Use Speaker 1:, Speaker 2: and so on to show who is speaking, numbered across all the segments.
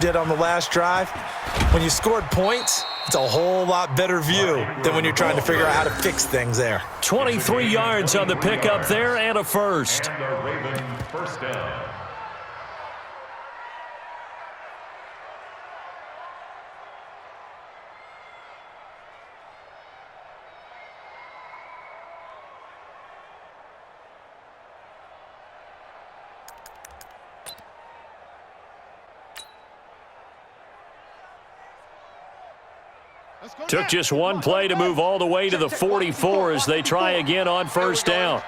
Speaker 1: did on the last drive. When you scored points, it's a whole lot better view than when you're trying to figure out how to fix things there.
Speaker 2: 23 yards on the pickup there and a first.
Speaker 3: And the Ravens first down.
Speaker 2: Took just one play to move all the way to the 44 as they try again on first down.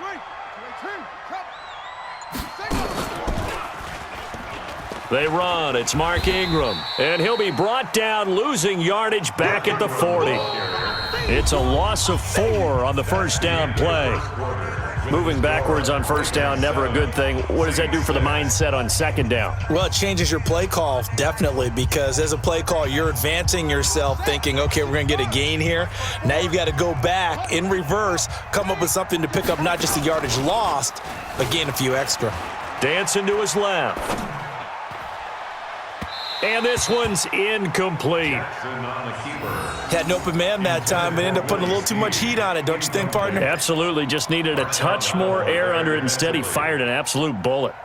Speaker 2: They run. It's Mark Ingram. And he'll be brought down, losing yardage back at the 40. It's a loss of 4 on the first down play. Moving backwards on first down, never a good thing. What does that do for the mindset on second down?
Speaker 1: Well, it changes your play call, definitely, because as a play call, you're advancing yourself thinking, okay, we're going to get a gain here. Now you've got to go back in reverse, come up with something to pick up not just the yardage lost, but gain a few extra.
Speaker 2: Dancing to his left. And this one's incomplete.
Speaker 1: Had an open man that time, but ended up putting a little too much heat on it, don't you think, partner?
Speaker 2: Absolutely. Just needed a touch more air under it. Instead, he fired an absolute bullet.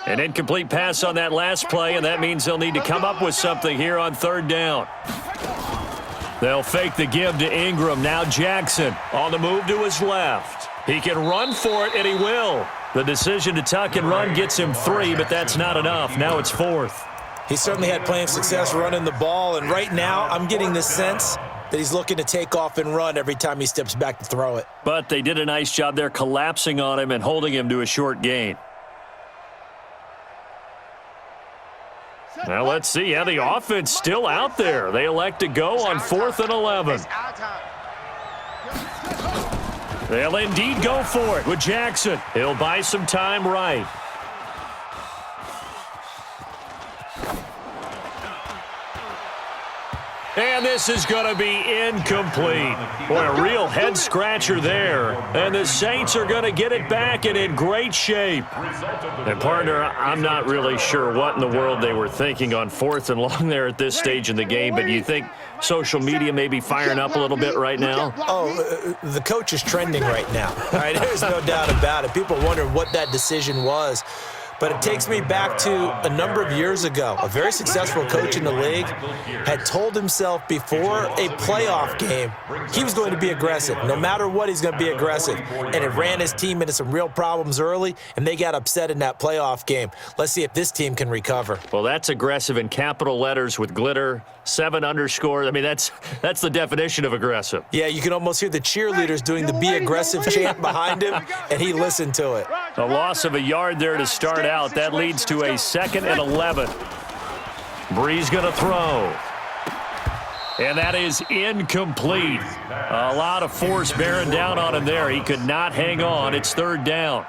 Speaker 2: An incomplete pass on that last play, and that means they'll need to come up with something here on third down. They'll fake the give to Ingram. Now Jackson on the move to his left. He can run for it, and he will. The decision to tuck and run gets him 3, but that's not enough. Now it's 4th.
Speaker 1: He certainly had plenty of success running the ball, and right now I'm getting the sense that he's looking to take off and run every time he steps back to throw it.
Speaker 2: But they did a nice job there collapsing on him and holding him to a short gain. Now let's see. Yeah, the offense still out there. They elect to go on 4th and 11. They'll indeed go for it with Jackson. He'll buy some time right. And this is going to be incomplete. Boy, a real head-scratcher there. And the Saints are going to get it back and in great shape. And, partner, I'm not really sure what in the world they were thinking on 4th and long there at this stage in the game, but do you think social media may be firing up a little bit right now?
Speaker 1: Oh, the coach is trending right now. All right, there's no doubt about it. People wonder what that decision was. But it takes me back to a number of years ago. A very successful coach in the league had told himself before a playoff game he was going to be aggressive. No matter what, he's going to be aggressive. And it ran his team into some real problems early, and they got upset in that playoff game. Let's see if this team can recover.
Speaker 2: Well, that's aggressive in capital letters with glitter, 7 underscores. I mean, that's the definition of aggressive.
Speaker 1: Yeah, you can almost hear the cheerleaders doing the be aggressive chant behind him, and he listened to it.
Speaker 2: A loss of a yard there to start out. That leads to a 2nd and 11. Breeze going to throw. And that is incomplete. A lot of force bearing down on him there. He could not hang on. It's 3rd down.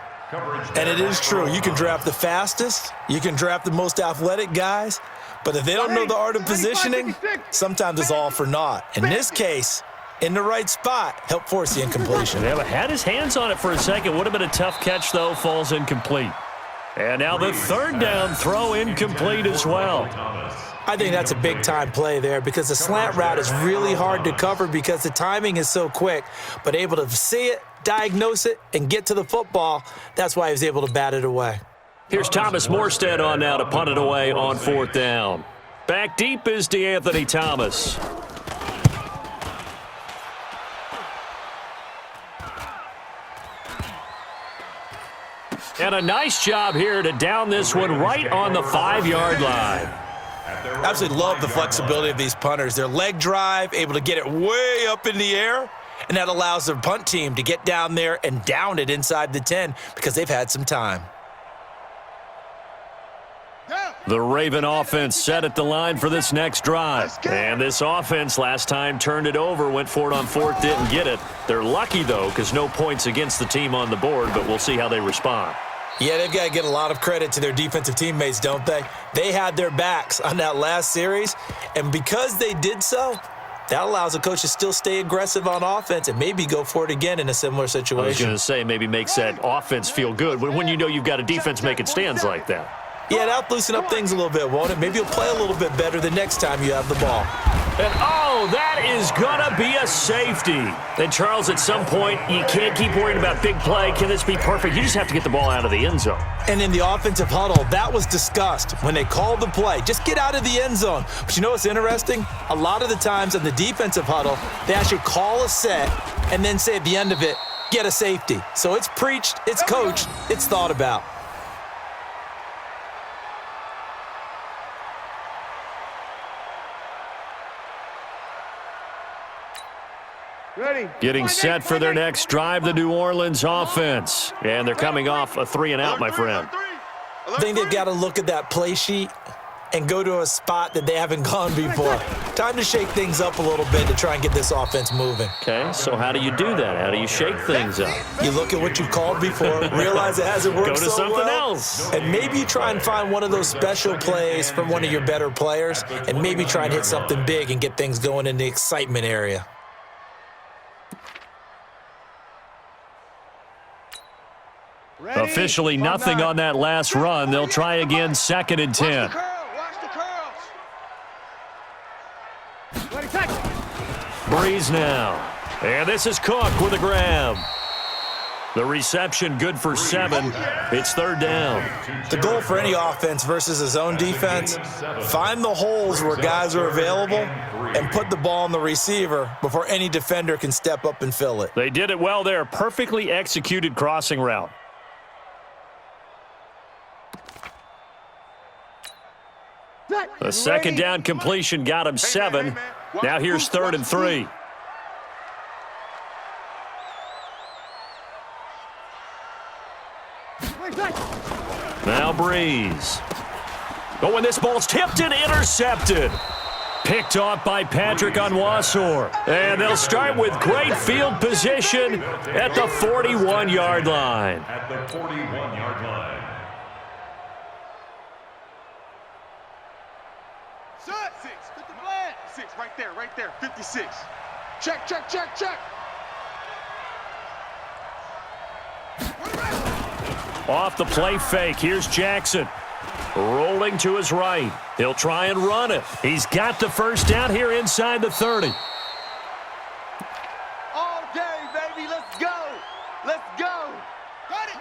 Speaker 1: And it is true. You can draft the fastest. You can draft the most athletic guys. But if they don't know the art of positioning, sometimes it's all for naught. In this case, in the right spot, help force the incompletion.
Speaker 2: Yeah, but had his hands on it for a second. Would have been a tough catch, though. Falls incomplete. And now the 3rd down throw incomplete as well.
Speaker 1: I think that's a big-time play there because the slant route is really hard to cover because the timing is so quick. But able to see it, diagnose it, and get to the football, that's why he was able to bat it away.
Speaker 2: Here's Thomas Morstead on now to punt it away on 4th down. Back deep is DeAnthony Thomas. And a nice job here to down this one right on the 5-yard line.
Speaker 1: Absolutely love the flexibility of these punters. Their leg drive, able to get it way up in the air, and that allows their punt team to get down there and down it inside the 10 because they've had some time.
Speaker 2: The Raven offense set at the line for this next drive. And this offense last time turned it over, went for it on 4th, didn't get it. They're lucky, though, because no points against the team on the board, but we'll see how they respond.
Speaker 1: Yeah, they've got to get a lot of credit to their defensive teammates, don't they? They had their backs on that last series, and because they did so, That allows a coach to still stay aggressive on offense and maybe go for it again in a similar situation.
Speaker 2: I was going to say maybe makes that offense feel good when you know you've got a defense making stands like that.
Speaker 1: Yeah, that'll loosen up things a little bit, won't it? Maybe you'll play a little bit better the next time you have the ball.
Speaker 2: And, oh, that is going to be a safety. And, Charles, at some point, you can't keep worrying about big play. Can this be perfect? You just have to get the ball out of the end zone.
Speaker 1: And in the offensive huddle, that was discussed when they called the play. Just get out of the end zone. But you know what's interesting? A lot of the times in the defensive huddle, they actually call a set and then say at the end of it, get a safety. So it's preached, it's coached, it's thought about.
Speaker 2: Getting set for their next drive, the New Orleans offense. And they're coming off a 3-and-out, my friend.
Speaker 1: I think they've got to look at that play sheet and go to a spot that they haven't gone before. Time to shake things up a little bit to try and get this offense moving.
Speaker 2: Okay, so how do you do that? How do you shake things up?
Speaker 1: You look at what you've called before, realize it hasn't worked
Speaker 2: Go to
Speaker 1: so
Speaker 2: something
Speaker 1: well,
Speaker 2: else.
Speaker 1: and maybe you try and find one of those special plays from one of your better players, and maybe try and hit something big and get things going in the excitement area.
Speaker 2: Officially nothing on that last run. They'll try again, 2nd and 10. Breeze now. And this is Cook with a grab. The reception good for 7. It's 3rd down.
Speaker 1: The goal for any offense versus his own defense, find the holes where guys are available and put the ball on the receiver before any defender can step up and fill it.
Speaker 2: They did it well there. Perfectly executed crossing route. A 2nd down completion got him 7. Now here's 3rd and 3. Now Breeze. Oh, and this ball's tipped and intercepted. Picked off by Patrick Onwuasor. And they'll start with great field position at the 41-yard line.
Speaker 3: At the 41-yard line.
Speaker 4: Right there, 56. Check, check, check, check.
Speaker 2: Off the play fake, here's Jackson. Rolling to his right. He'll try and run it. He's got the 1st down here inside the 30.
Speaker 4: All day, baby, let's go. Let's go. Got it,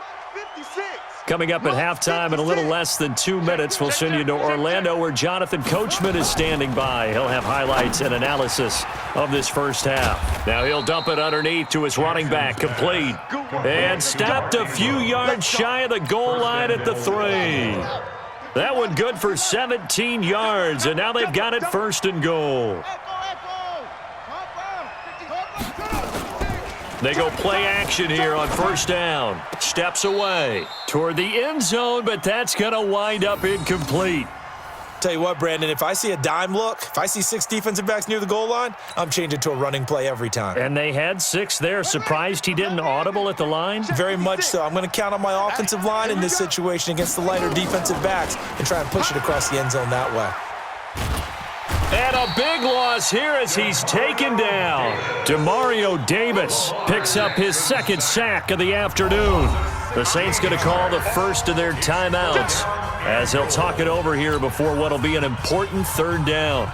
Speaker 4: 56.
Speaker 2: Coming up at halftime in a little less than 2 minutes, we'll send you to Orlando where Jonathan Coachman is standing by. He'll have highlights and analysis of this first half. Now he'll dump it underneath to his running back, complete. And stopped a few yards shy of the goal line at the 3. That one good for 17 yards, and now they've got it 1st and goal. They go play action here on 1st down. Steps away toward the end zone, but that's going to wind up incomplete.
Speaker 1: Tell you what, Brandon, if I see a dime look, if I see 6 defensive backs near the goal line, I'm changing to a running play every time.
Speaker 2: And they had 6 there. Surprised he didn't audible at the line?
Speaker 1: Very much so. I'm going to count on my offensive line in this situation against the lighter defensive backs and try and push it across the end zone that way.
Speaker 2: And a big loss here as he's taken down. Demario Davis picks up his 2nd sack of the afternoon. The Saints going to call the first of their timeouts as he'll talk it over here before what will be an important 3rd down.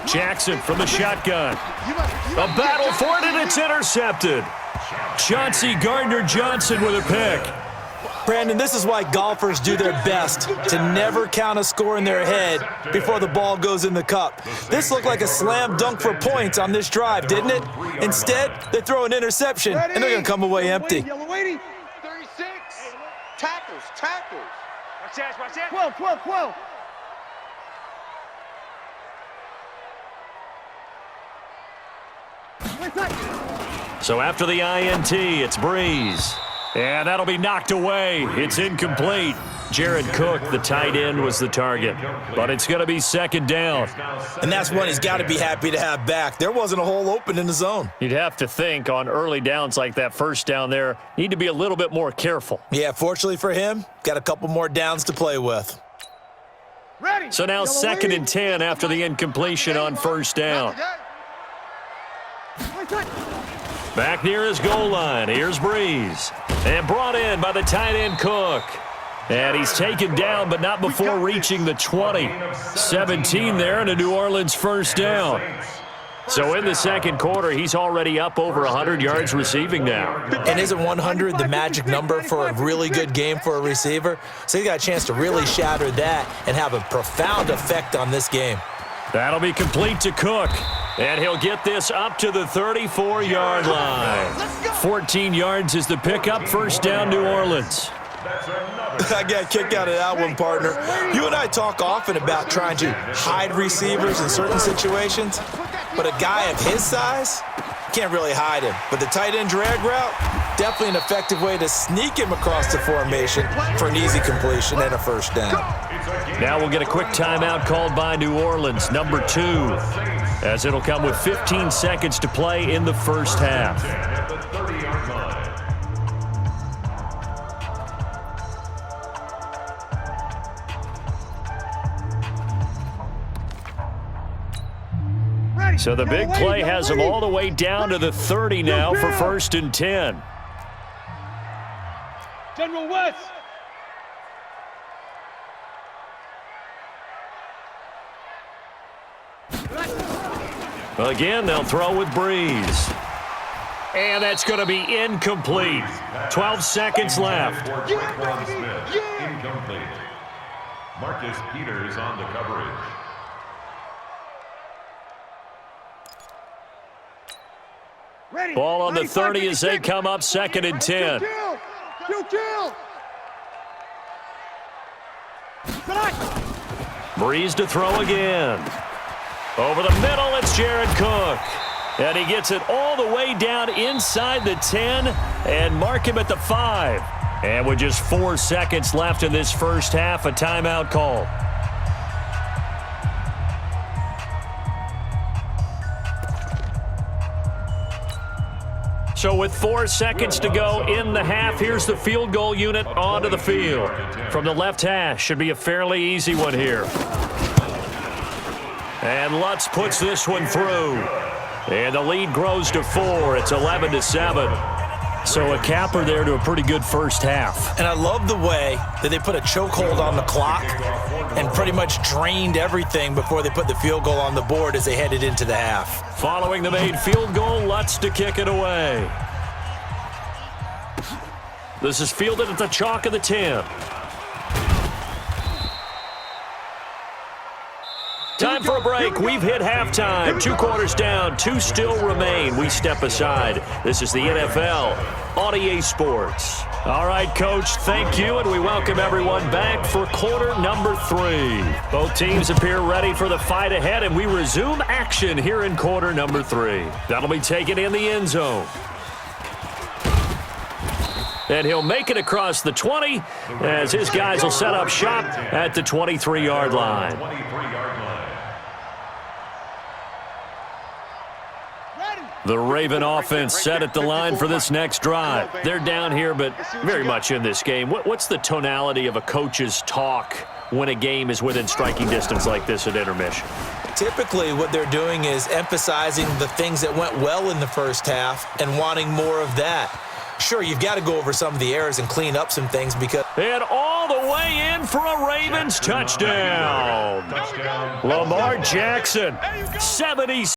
Speaker 2: Jackson from the shotgun. A battle for it, and it's intercepted. Chauncey Gardner-Johnson with a pick.
Speaker 1: Brandon, this is why golfers do their best to never count a score in their head before the ball goes in the cup. This looked like a slam dunk for points on this drive, didn't it? Instead, they throw an interception, and they're going to come away empty.
Speaker 4: 36. Tackles. Watch that. 12.
Speaker 2: So after the INT, it's Breeze. And that'll be knocked away. It's incomplete. Jared Cook, the tight end, was the target. But it's going to be second down.
Speaker 1: And that's one he's got to be happy to have back. There wasn't a hole open in the zone.
Speaker 2: You'd have to think on early downs like that first down there, need to be a little bit more careful.
Speaker 1: Yeah, fortunately for him, got a couple more downs to play with.
Speaker 2: So now second and 10 after the incompletion on first down. Back near his goal line. Here's Breeze. And brought in by the tight end Cook. And he's taken down, but not before reaching the 20. 17 there and a New Orleans first down. So in the second quarter, he's already up over 100 yards receiving now.
Speaker 1: And isn't 100 the magic number for a really good game for a receiver? So he got a chance to really shatter that and have a profound effect on this game.
Speaker 2: That'll be complete to Cook. And he'll get this up to the 34-yard line. 14 yards is the pickup. First down, New Orleans.
Speaker 1: I got a kick out of that one, partner. You and I talk often about trying to hide receivers in certain situations, but a guy of his size can't really hide him. But the tight end drag route, definitely an effective way to sneak him across the formation for an easy completion and a first down.
Speaker 2: Now we'll get a quick timeout called by New Orleans, number 2, as it'll come with 15 seconds to play in the first half. So the big play has them all the way down to the 30 now for first and 10.
Speaker 4: General West.
Speaker 2: Again, they'll throw with Breeze. And that's going to be incomplete. 12 seconds left.
Speaker 3: Incomplete. Marcus Peters on the coverage.
Speaker 2: Ball on the 30 as they come up second and 10. Breeze to throw again. Over the middle, it's Jared Cook. And he gets it all the way down inside the 10 and mark him at the 5. And with just 4 seconds left in this first half, a timeout call. So with 4 seconds to go in the half, here's the field goal unit onto the field. From the left hash, should be a fairly easy one here. And Lutz puts this one through. And the lead grows to 4. It's 11-7. So a capper there to a pretty good first half.
Speaker 1: And I love the way that they put a chokehold on the clock and pretty much drained everything before they put the field goal on the board as they headed into the half.
Speaker 2: Following the made field goal, Lutz to kick it away. This is fielded at the chalk of the 10. Time for a break. We've hit halftime. 2 quarters down. 2 still remain. We step aside. This is the NFL on EA Sports. All right, Coach, thank you, and we welcome everyone back for quarter number 3. Both teams appear ready for the fight ahead, and we resume action here in quarter number 3. That'll be taken in the end zone. And he'll make it across the 20 as his guys will set up shop at the 23-yard line. The Raven offense set at the line for this next drive. They're down here, but very much in this game. What's the tonality of a coach's talk when a game is within striking distance like this at intermission?
Speaker 1: Typically, what they're doing is emphasizing the things that went well in the first half and wanting more of that. Sure, you've got to go over some of the errors and clean up some things because...
Speaker 2: And all the way in for a Ravens touchdown. Lamar Jackson, 70.